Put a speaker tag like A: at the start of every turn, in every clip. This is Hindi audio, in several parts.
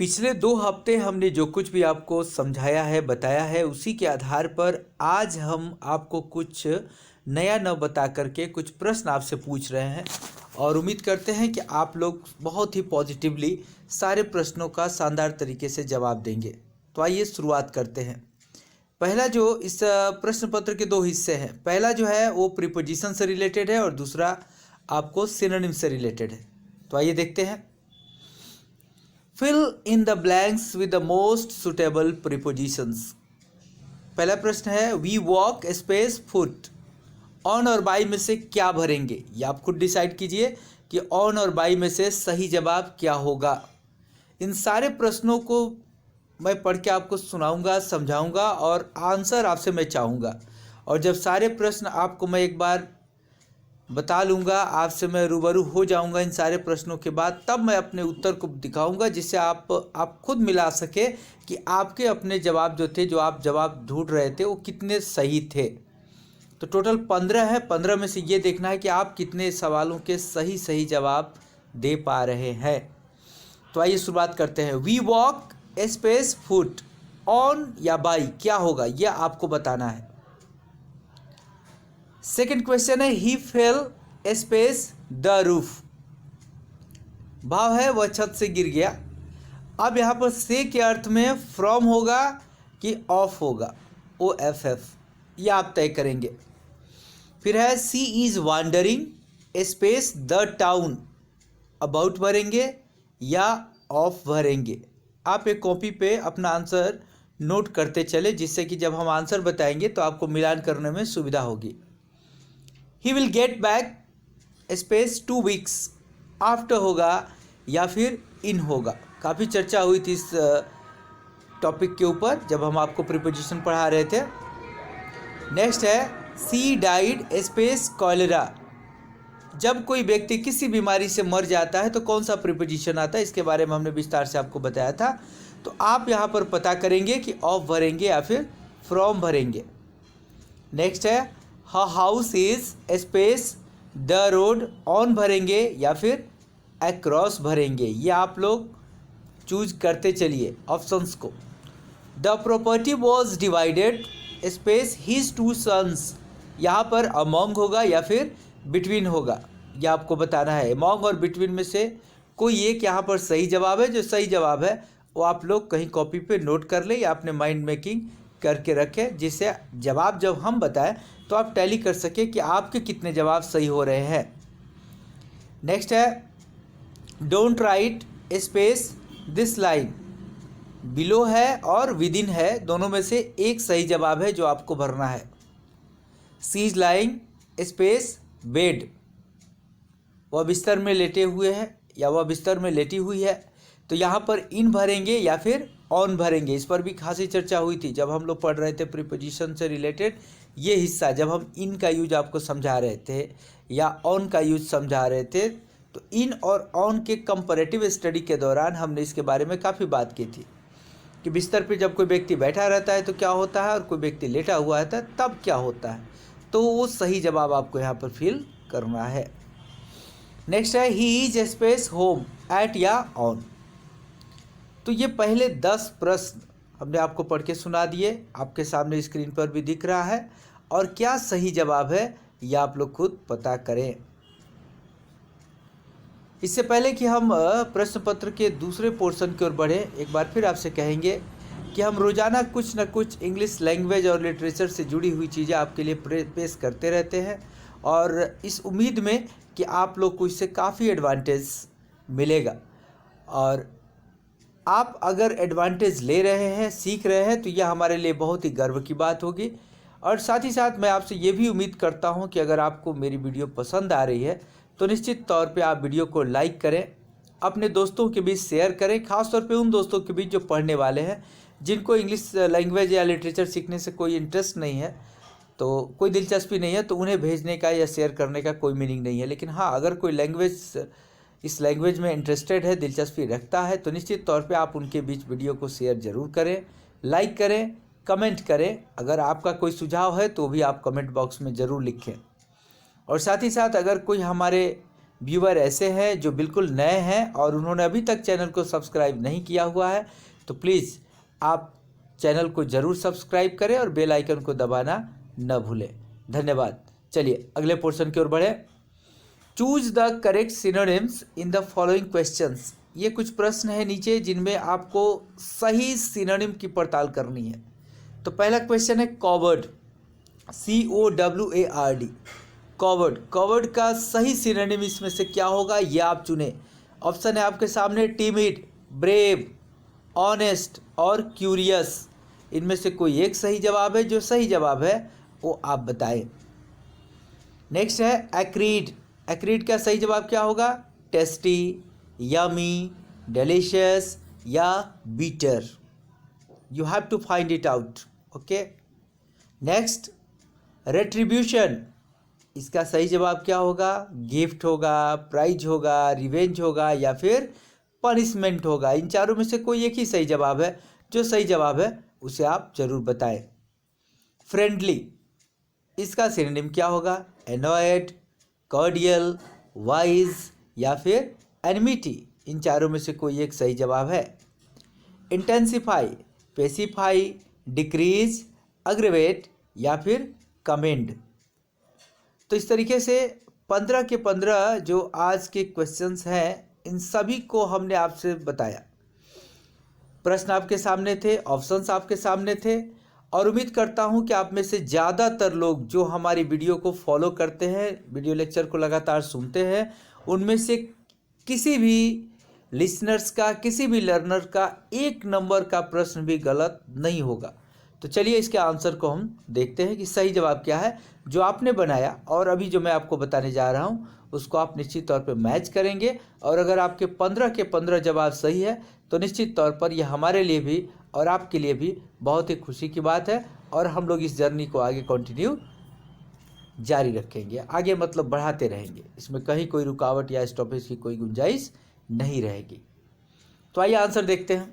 A: पिछले 2 हफ्ते हमने जो कुछ भी आपको समझाया है, बताया है, उसी के आधार पर आज हम आपको कुछ नया न बता करके कुछ प्रश्न आपसे पूछ रहे हैं और उम्मीद करते हैं कि आप लोग बहुत ही पॉजिटिवली सारे प्रश्नों का शानदार तरीके से जवाब देंगे। तो आइए शुरुआत करते हैं। पहला जो इस प्रश्न पत्र के 2 हिस्से हैं, पहला जो है वो प्रीपोजिशन से रिलेटेड है और दूसरा आपको सिनोनिम से रिलेटेड है। तो आइए देखते हैं। Fill in the blanks with the most suitable prepositions। पहला प्रश्न है we walk space foot। On और बाई में से क्या भरेंगे, ये आप खुद डिसाइड कीजिए कि ऑन और बाई में से सही जवाब क्या होगा। इन सारे प्रश्नों को मैं पढ़ के आपको सुनाऊंगा, समझाऊंगा और आंसर आपसे मैं चाहूँगा। और जब सारे प्रश्न आपको मैं एक बार बता लूँगा, आपसे मैं रूबरू हो जाऊँगा इन सारे प्रश्नों के बाद, तब मैं अपने उत्तर को दिखाऊँगा जिससे आप खुद मिला सके कि आपके अपने जवाब जो थे, जो आप जवाब ढूंढ रहे थे, वो कितने सही थे। तो टोटल 15 है। 15 में से ये देखना है कि आप कितने सवालों के सही सही जवाब दे पा रहे हैं। तो आइए शुरुआत करते हैं। We walk space foot, on या बाई क्या होगा, यह आपको बताना है। सेकंड क्वेश्चन है he fell space the roof. भाव है वह छत से गिर गया। अब यहाँ पर से के अर्थ में फ्रॉम होगा कि ऑफ होगा, OFF, ये आप तय करेंगे। फिर है she is wandering space the town. About भरेंगे या ऑफ भरेंगे। आप एक कॉपी पे अपना आंसर नोट करते चले, जिससे कि जब हम आंसर बताएंगे तो आपको मिलान करने में सुविधा होगी। ही will get back space 2 weeks. After होगा या फिर इन होगा। काफ़ी चर्चा हुई थी इस टॉपिक के ऊपर जब हम आपको प्रीपोजिशन पढ़ा रहे थे। नेक्स्ट है सी डाइड स्पेस कॉलेरा। जब कोई व्यक्ति किसी बीमारी से मर जाता है तो कौन सा प्रीपोजिशन आता है, इसके बारे में हमने विस्तार से आपको बताया था। तो आप यहाँ पर पता करेंगे कि ऑफ भरेंगे या फिर फ्रॉम भरेंगे। नेक्स्ट है her house is space the road. On भरेंगे या फिर अक्रॉस भरेंगे, ये आप लोग चूज करते चलिए ऑप्शंस को। The property was divided space his 2 sons. यहाँ पर अमोंग होगा या फिर बिटवीन होगा, यह आपको बताना है। अमोंग और बिटवीन में से कोई एक यहाँ पर सही जवाब है। जो सही जवाब है वो आप लोग कहीं कॉपी पे नोट कर ले या अपने माइंड मेकिंग करके रखें, जिससे जवाब जब हम बताएं तो आप टैली कर सके कि आपके कितने जवाब सही हो रहे हैं। नेक्स्ट है don't write space this line. Below है और विद इन है, दोनों में से एक सही जवाब है जो आपको भरना है। She is lying space bed. वह बिस्तर में लेटे हुए हैं या वह बिस्तर में लेटी हुई है। तो यहाँ पर इन भरेंगे या फिर ऑन भरेंगे, इस पर भी खासी चर्चा हुई थी जब हम लोग पढ़ रहे थे प्रीपोजिशन से रिलेटेड ये हिस्सा। जब हम इन का यूज आपको समझा रहे थे या ऑन का यूज समझा रहे थे, तो इन और ऑन के कंपैरेटिव स्टडी के दौरान हमने इसके बारे में काफ़ी बात की थी कि बिस्तर पे जब कोई व्यक्ति बैठा रहता है तो क्या होता है और कोई व्यक्ति लेटा हुआ रहता है तब क्या होता है। तो वो सही जवाब आपको यहाँ पर फिल करना है। नेक्स्ट है he is space home at या ऑन। तो ये पहले 10 प्रश्न हमने आपको पढ़ के सुना दिए, आपके सामने स्क्रीन पर भी दिख रहा है। और क्या सही जवाब है यह आप लोग खुद पता करें। इससे पहले कि हम प्रश्न पत्र के दूसरे पोर्शन की ओर बढ़े, एक बार फिर आपसे कहेंगे कि हम रोज़ाना कुछ न कुछ इंग्लिश लैंग्वेज और लिटरेचर से जुड़ी हुई चीज़ें आपके लिए पेश करते रहते हैं, और इस उम्मीद में कि आप लोग को इससे काफ़ी एडवांटेज मिलेगा। और आप अगर एडवांटेज ले रहे हैं, सीख रहे हैं, तो यह हमारे लिए बहुत ही गर्व की बात होगी। और साथ ही साथ मैं आपसे ये भी उम्मीद करता हूं कि अगर आपको मेरी वीडियो पसंद आ रही है तो निश्चित तौर पे आप वीडियो को लाइक करें, अपने दोस्तों के बीच शेयर करें, खासतौर पे उन दोस्तों के बीच जो पढ़ने वाले हैं, जिनको इंग्लिश लैंग्वेज या लिटरेचर सीखने से कोई इंटरेस्ट नहीं है, तो कोई दिलचस्पी नहीं है, तो उन्हें भेजने का या शेयर करने का कोई मीनिंग नहीं है। लेकिन हाँ, अगर कोई इस लैंग्वेज में इंटरेस्टेड है, दिलचस्पी रखता है, तो निश्चित तौर पे आप उनके बीच वीडियो को शेयर ज़रूर करें, लाइक करें, कमेंट करें। अगर आपका कोई सुझाव है तो भी आप कमेंट बॉक्स में ज़रूर लिखें। और साथ ही साथ अगर कोई हमारे व्यूअर ऐसे हैं जो बिल्कुल नए हैं और उन्होंने अभी तक चैनल को सब्सक्राइब नहीं किया हुआ है, तो प्लीज़ आप चैनल को ज़रूर सब्सक्राइब करें और बेल आइकन को दबाना न भूलें। धन्यवाद। चलिए अगले पोर्शन की ओर बढ़े। Choose the correct synonyms in the following questions. ये कुछ प्रश्न है नीचे जिनमें आपको सही सिनोनिम की पड़ताल करनी है। तो पहला क्वेश्चन है कॉवर्ड, COWARD, कॉवर्ड। कॉवर्ड का सही सिनोनिम इसमें से क्या होगा, ये आप चुने। ऑप्शन है आपके सामने टिमिड, ब्रेव, ऑनेस्ट और क्यूरियस। इनमें से कोई एक सही जवाब है। जो सही जवाब है वो आप बताएं। नेक्स्ट है एक्रीड। एक्रीड का सही जवाब क्या होगा, टेस्टी, यमी, डिलीशियस या bitter. You have to find it out. Okay. Next retribution. इसका सही जवाब क्या होगा, गिफ्ट होगा, प्राइज होगा, रिवेंज होगा या फिर पनिशमेंट होगा। इन चारों में से कोई एक ही सही जवाब है। जो सही जवाब है उसे आप जरूर बताएं। फ्रेंडली, इसका सिनोनिम क्या होगा, एनॉयड, कॉर्डियल, वाइज या फिर एनमिटी। इन चारों में से कोई एक सही जवाब है। इंटेंसिफाई, पेसिफाई, डिक्रीज, अग्रेवेट या फिर कमेंड। तो इस तरीके से 15 के 15 जो आज के क्वेश्चंस हैं, इन सभी को हमने आपसे बताया। प्रश्न आपके सामने थे, ऑप्शंस आपके सामने थे और उम्मीद करता हूं कि आप में से ज़्यादातर लोग जो हमारी वीडियो को फॉलो करते हैं, वीडियो लेक्चर को लगातार सुनते हैं, उनमें से किसी भी लिसनर्स का, किसी भी लर्नर का एक नंबर का प्रश्न भी गलत नहीं होगा। तो चलिए इसके आंसर को हम देखते हैं कि सही जवाब क्या है। जो आपने बनाया और अभी जो मैं आपको बताने जा रहा हूं उसको आप निश्चित तौर पे मैच करेंगे और अगर आपके 15 के 15 जवाब सही है तो निश्चित तौर पर यह हमारे लिए भी और आपके लिए भी बहुत ही खुशी की बात है और हम लोग इस जर्नी को आगे कंटिन्यू जारी रखेंगे, आगे मतलब बढ़ाते रहेंगे। इसमें कहीं कोई रुकावट या स्टॉपेज की कोई गुंजाइश नहीं रहेगी। तो आइए आंसर देखते हैं।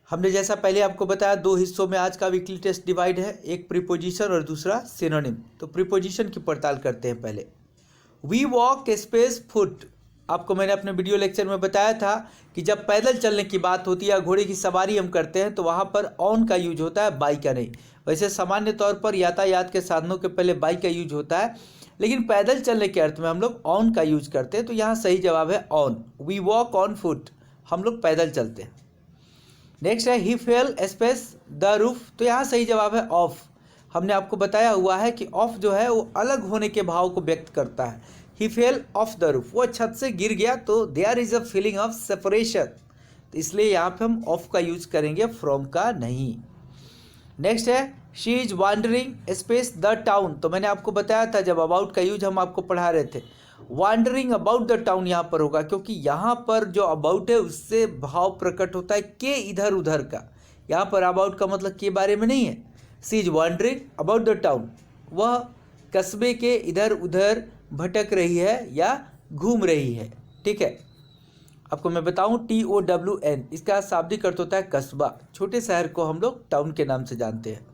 A: हमने जैसा पहले आपको बताया, दो हिस्सों में आज का वीकली टेस्ट डिवाइड है, एक प्रीपोजिशन और दूसरा सिनोनिम। तो प्रीपोजिशन की पड़ताल करते हैं पहले। We walk space foot. आपको मैंने अपने वीडियो लेक्चर में बताया था कि जब पैदल चलने की बात होती है या घोड़े की सवारी हम करते हैं तो वहाँ पर ऑन का यूज होता है, बाई का नहीं। वैसे सामान्य तौर पर यातायात के साधनों के पहले बाई का यूज होता है, लेकिन पैदल चलने के अर्थ में हम लोग ऑन का यूज करते हैं। तो यहाँ सही जवाब है on. We walk on foot, हम लोग पैदल चलते हैं। नेक्स्ट है he fell space the roof. तो यहाँ सही जवाब है ऑफ। हमने आपको बताया हुआ है कि ऑफ जो है वो अलग होने के भाव को व्यक्त करता है। He fell off the roof, वो छत से गिर गया, तो there is a feeling of separation. तो इसलिए यहाँ पे हम ऑफ का यूज करेंगे, फ्रॉम का नहीं। नेक्स्ट है she is wandering space the town. तो मैंने आपको बताया था जब अबाउट का यूज हम आपको पढ़ा रहे थे, वांडरिंग अबाउट द टाउन यहाँ पर होगा क्योंकि यहाँ पर जो अबाउट है उससे भाव प्रकट होता है के इधर उधर का। यहाँ पर अबाउट का मतलब के बारे में नहीं है। She is wandering about the town, वह कस्बे के इधर उधर भटक रही है या घूम रही है। ठीक है, आपको मैं बताऊं TOWN, इसका शाब्दिक अर्थ होता है कस्बा। छोटे शहर को हम लोग टाउन के नाम से जानते हैं।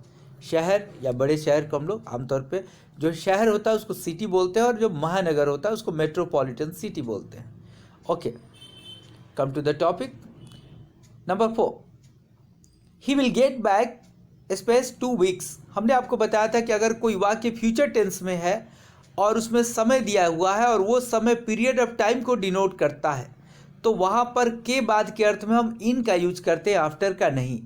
A: शहर या बड़े शहर को हम लोग आमतौर पे, जो शहर होता है उसको सिटी बोलते हैं और जो महानगर होता है उसको मेट्रोपॉलिटन सिटी बोलते हैं। Okay, come to the topic number 4। He will get back space 2 weeks. हमने आपको बताया था कि अगर कोई वाक्य फ्यूचर टेंस में है और उसमें समय दिया हुआ है और वो समय पीरियड ऑफ टाइम को डिनोट करता है तो वहाँ पर के बाद के अर्थ में हम इन का यूज करते हैं, आफ्टर का नहीं।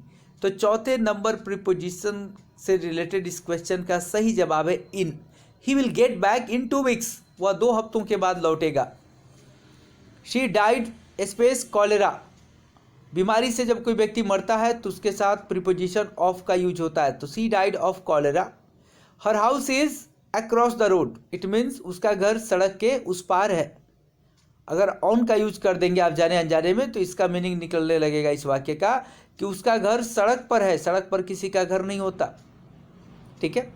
A: तो चौथे नंबर प्रीपोजिशन से रिलेटेड इस क्वेश्चन का सही जवाब है in. He will get back in 2 weeks, वह 2 हफ्तों के बाद लौटेगा। She died space cholera. बीमारी से जब कोई व्यक्ति मरता है तो उसके साथ प्रीपोजिशन ऑफ का यूज होता है। तो she died of cholera. Her house is across the road, it means उसका घर सड़क के उस पार है। अगर ऑन का यूज कर देंगे आप जाने अनजाने में तो इसका मीनिंग निकलने लगेगा इस वाक्य का कि उसका घर सड़क पर है, सड़क पर किसी का घर नहीं होता। ठीक है,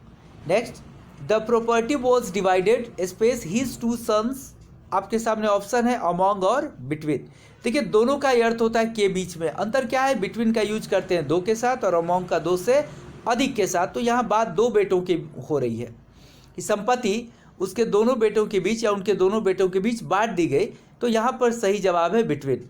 A: next, the property was divided space his 2 sons. आपके सामने ऑप्शन है अमॉन्ग और बिटवीन। देखिए दोनों का अर्थ होता है के बीच में। अंतर क्या है, बिटवीन का यूज करते हैं 2 के साथ और अमॉन्ग का 2 से अधिक के साथ। तो यहाँ बात 2 बेटों की हो रही है। संपत्ति उसके दोनों बेटों के बीच या उनके दोनों बेटों के बीच बांट दी गई, तो यहाँ पर सही जवाब है बिटवीन।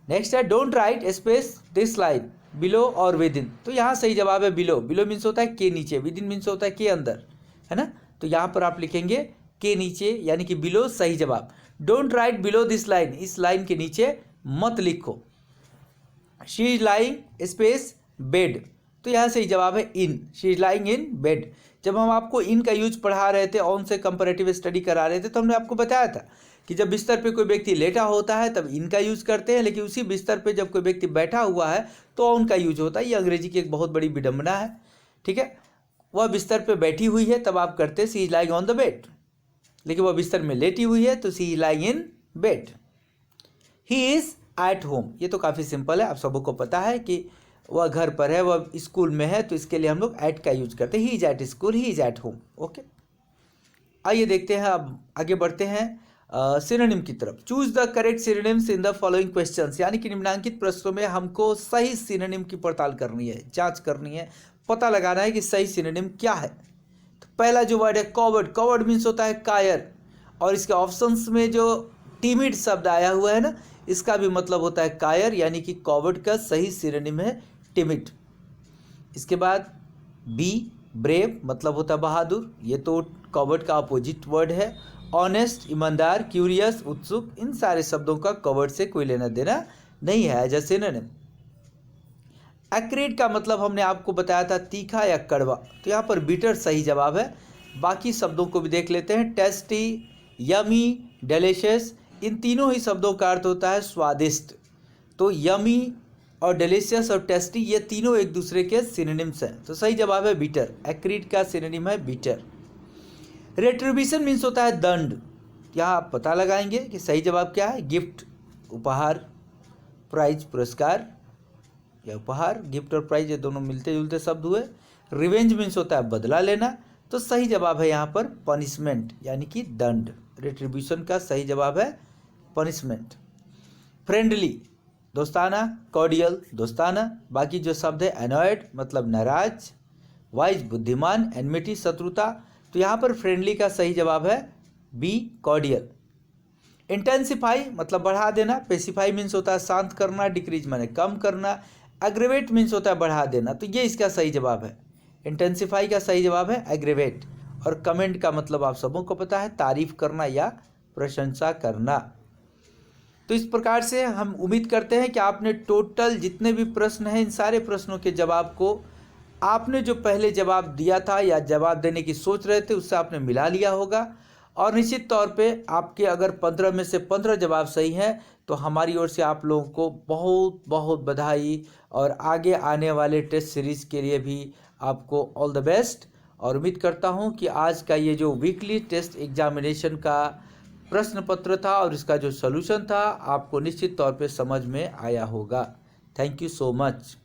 A: नेक्स्ट है don't write space this line below और विद इन, तो यहाँ सही जवाब है बिलो। बिलो मीन्स होता है के नीचे, विद इन मीन्स होता है के अंदर, है ना। तो यहाँ पर आप लिखेंगे के नीचे यानी कि बिलो सही जवाब। Don't write below this line, इस लाइन के नीचे मत लिखो। She is lying space bed, तो यहाँ सही जवाब है in, she is lying in bed. जब हम आपको इन का यूज पढ़ा रहे थे, ऑन से कंपैरेटिव स्टडी करा रहे थे, तो हमने आपको बताया था कि जब बिस्तर पे कोई व्यक्ति लेटा होता है तब इन का यूज करते हैं, लेकिन उसी बिस्तर पे जब कोई व्यक्ति बैठा हुआ है तो ऑन का यूज होता है। ये अंग्रेजी की एक बहुत बड़ी विडंबना है, ठीक है। वह बिस्तर पे बैठी हुई है तब आप करते she is lying on the bed, लेकिन वह बिस्तर में लेटी हुई है तो she is lying in bed. He is at home, ये तो काफ़ी सिंपल है, आप सबों को पता है कि वह घर पर है, वह स्कूल में है, तो इसके लिए हम लोग एट का यूज करते हैं। ही is at school, he is at home. Okay, आइए देखते हैं, अब आगे बढ़ते हैं सिनोनिम की तरफ। Choose the correct synonyms in the following questions, यानी कि निम्नांकित प्रश्नों में हमको सही सिनोनिम की पड़ताल करनी है, जांच करनी है, पता लगाना है कि सही सिनोनिम क्या है। तो पहला जो वर्ड है कॉवर्ड, कॉवर्ड मीन्स होता है कायर, और इसके ऑप्शंस में जो टिमिड शब्द आया हुआ है ना, इसका भी मतलब होता है कायर, यानी कि कॉवर्ड का सही सिनोनिम है टिमिड। इसके बाद बी ब्रेव, मतलब होता है बहादुर, ये तो कॉवर्ड का अपोजिट वर्ड है। ऑनेस्ट ईमानदार, क्यूरियस उत्सुक, इन सारे शब्दों का कॉवर्ड से कोई लेना देना नहीं है एज अ सिनोनिम। एक्रेट का मतलब हमने आपको बताया था तीखा या कड़वा, तो यहाँ पर बिटर सही जवाब है। बाकी शब्दों को भी देख लेते हैं। टेस्टी, यमी, डिलीशियस, इन तीनों ही शब्दों का अर्थ होता है स्वादिष्ट। तो यमी और डिलीशियस और टेस्टी ये तीनों एक दूसरे के सिनोनिम्स हैं, तो सही जवाब है बिटर। एक्रीड का सिनोनिम है बिटर। रेट्रिब्यूशन मीन्स होता है दंड, यहाँ आप पता लगाएंगे कि सही जवाब क्या है। गिफ्ट उपहार, प्राइज पुरस्कार या उपहार, गिफ्ट और प्राइज ये दोनों मिलते जुलते शब्द हुए। रिवेंज मीन्स होता है बदला लेना, तो सही जवाब है यहाँ पर पनिशमेंट यानी कि दंड। रेट्रिब्यूशन का सही जवाब है पनिशमेंट। फ्रेंडली दोस्ताना, कॉर्डियल दोस्ताना, बाकी जो शब्द है एनॉयड मतलब नाराज, वाइज बुद्धिमान, एनमिटी शत्रुता, तो यहाँ पर फ्रेंडली का सही जवाब है बी कॉर्डियल। इंटेंसिफाई मतलब बढ़ा देना, पेसिफाई मीन्स होता है शांत करना, डिक्रीज माने कम करना, एग्रेवेट मीन्स होता है बढ़ा देना, तो ये इसका सही जवाब है। इंटेंसिफाई का सही जवाब है एग्रेवेट। और कमेंट का मतलब आप सबों को पता है तारीफ करना या प्रशंसा करना। तो इस प्रकार से हम उम्मीद करते हैं कि आपने टोटल जितने भी प्रश्न हैं इन सारे प्रश्नों के जवाब को आपने जो पहले जवाब दिया था या जवाब देने की सोच रहे थे उससे आपने मिला लिया होगा। और निश्चित तौर पे आपके अगर 15 में से 15 जवाब सही हैं तो हमारी ओर से आप लोगों को बहुत बहुत बधाई, और आगे आने वाले टेस्ट सीरीज़ के लिए भी आपको ऑल द बेस्ट। और उम्मीद करता हूँ कि आज का ये जो वीकली टेस्ट एग्जामिनेशन का प्रश्न पत्र था और इसका जो सॉल्यूशन था आपको निश्चित तौर पे समझ में आया होगा। Thank you so much.